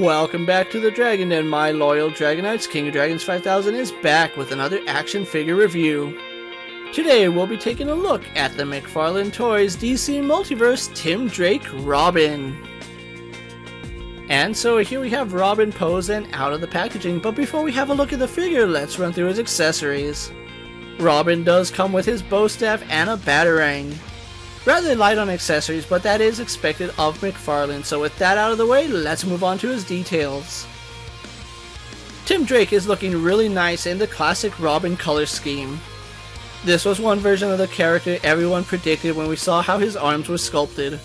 Welcome back to the Dragon Den. My loyal Dragonites, King of Dragons 5000 is back with another action figure review. Today we'll be taking a look at the McFarlane Toys DC Multiverse Tim Drake Robin. And so here we have Robin posed and out of the packaging, but before we have a look at the figure, let's run through his accessories. Robin does come with his bow staff and a batarang. Rather light on accessories, but that is expected of McFarlane, so with that out of the way, let's move on to his details. Tim Drake is looking really nice in the classic Robin color scheme. This was one version of the character everyone predicted when we saw how his arms were sculpted.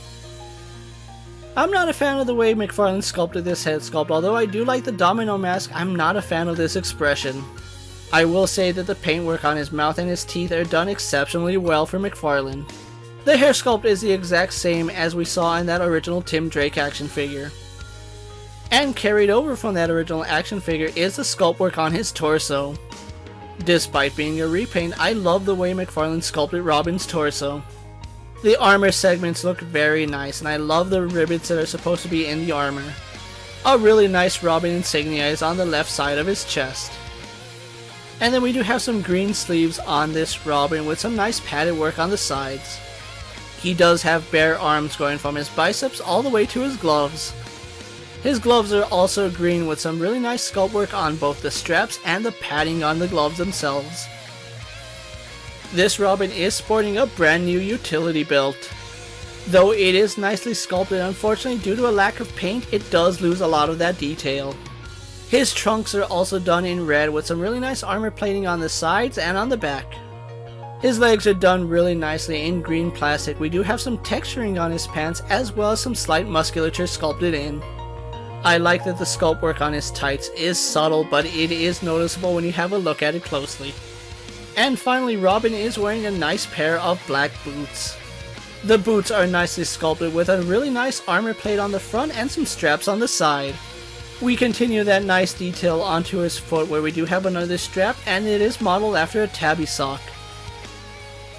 I'm not a fan of the way McFarlane sculpted this head sculpt, although I do like the domino mask. I'm not a fan of this expression. I will say that the paintwork on his mouth and his teeth are done exceptionally well for McFarlane. The hair sculpt is the exact same as we saw in that original Tim Drake action figure. And carried over from that original action figure is the sculpt work on his torso. Despite being a repaint, I love the way McFarlane sculpted Robin's torso. The armor segments look very nice, and I love the ribbons that are supposed to be in the armor. A really nice Robin insignia is on the left side of his chest. And then we do have some green sleeves on this Robin with some nice padded work on the sides. He does have bare arms going from his biceps all the way to his gloves. His gloves are also green with some really nice sculpt work on both the straps and the padding on the gloves themselves. This Robin is sporting a brand new utility belt. Though it is nicely sculpted, unfortunately due to a lack of paint, it does lose a lot of that detail. His trunks are also done in red with some really nice armor plating on the sides and on the back. His legs are done really nicely in green plastic. We do have some texturing on his pants as well as some slight musculature sculpted in. I like that the sculpt work on his tights is subtle, but it is noticeable when you have a look at it closely. And finally, Robin is wearing a nice pair of black boots. The boots are nicely sculpted with a really nice armor plate on the front and some straps on the side. We continue that nice detail onto his foot where we do have another strap, and it is modeled after a tabby sock.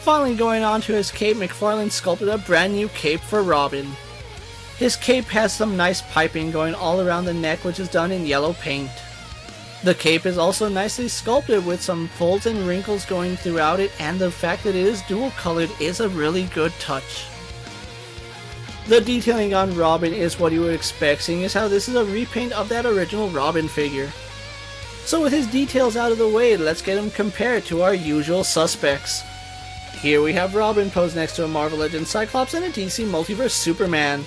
Finally, going on to his cape, McFarlane sculpted a brand new cape for Robin. His cape has some nice piping going all around the neck, which is done in yellow paint. The cape is also nicely sculpted with some folds and wrinkles going throughout it, and the fact that it is dual colored is a really good touch. The detailing on Robin is what you would expect, seeing as how this is a repaint of that original Robin figure. So with his details out of the way, let's get him compared to our usual suspects. Here we have Robin posed next to a Marvel Legends Cyclops and a DC Multiverse Superman.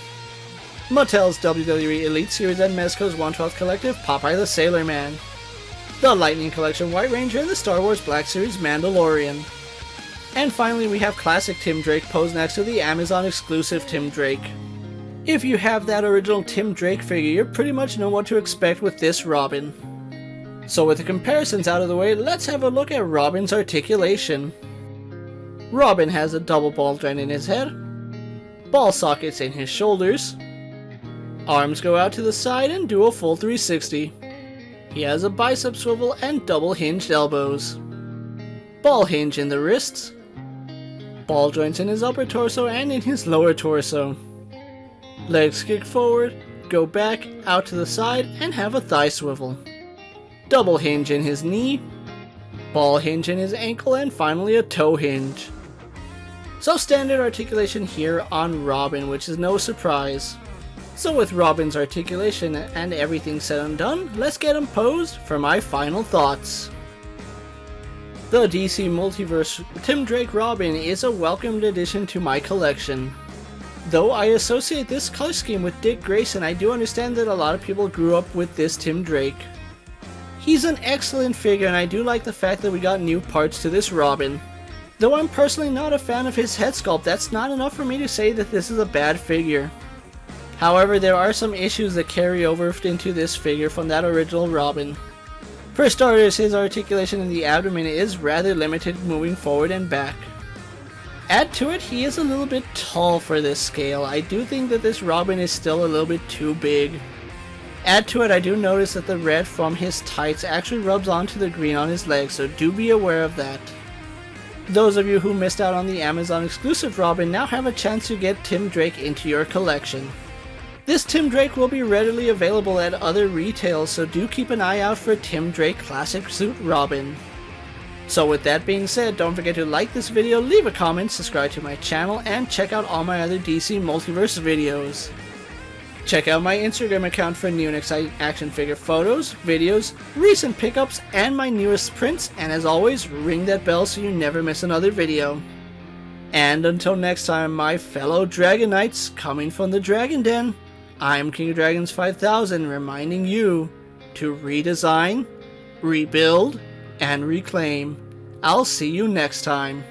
Mattel's WWE Elite Series and Mezco's 1/12 Collective Popeye the Sailor Man. The Lightning Collection White Ranger and the Star Wars Black Series Mandalorian. And finally we have classic Tim Drake posed next to the Amazon exclusive Tim Drake. If you have that original Tim Drake figure, you pretty much know what to expect with this Robin. So with the comparisons out of the way, let's have a look at Robin's articulation. Robin has a double ball joint in his head, ball sockets in his shoulders, arms go out to the side and do a full 360. He has a bicep swivel and double hinged elbows, ball hinge in the wrists, ball joints in his upper torso and in his lower torso. Legs kick forward, go back, out to the side, and have a thigh swivel. Double hinge in his knee, ball hinge in his ankle, and finally a toe hinge. So standard articulation here on Robin, which is no surprise. So with Robin's articulation and everything said and done, let's get him posed for my final thoughts. The DC Multiverse Tim Drake Robin is a welcomed addition to my collection. Though I associate this color scheme with Dick Grayson, I do understand that a lot of people grew up with this Tim Drake. He's an excellent figure, and I do like the fact that we got new parts to this Robin. Though I'm personally not a fan of his head sculpt, that's not enough for me to say that this is a bad figure. However, there are some issues that carry over into this figure from that original Robin. For starters, his articulation in the abdomen is rather limited moving forward and back. Add to it, he is a little bit tall for this scale. I do think that this Robin is still a little bit too big. Add to it, I do notice that the red from his tights actually rubs onto the green on his legs, so do be aware of that. Those of you who missed out on the Amazon exclusive Robin now have a chance to get Tim Drake into your collection. This Tim Drake will be readily available at other retails, so do keep an eye out for Tim Drake Classic Suit Robin. So with that being said, don't forget to like this video, leave a comment, subscribe to my channel, and check out all my other DC Multiverse videos. Check out my Instagram account for new and exciting action figure photos, videos, recent pickups, and my newest prints, and as always, ring that bell so you never miss another video. And until next time, my fellow Dragon Knights coming from the Dragon Den, I'm KingofDragons 5000 reminding you to redesign, rebuild, and reclaim. I'll see you next time.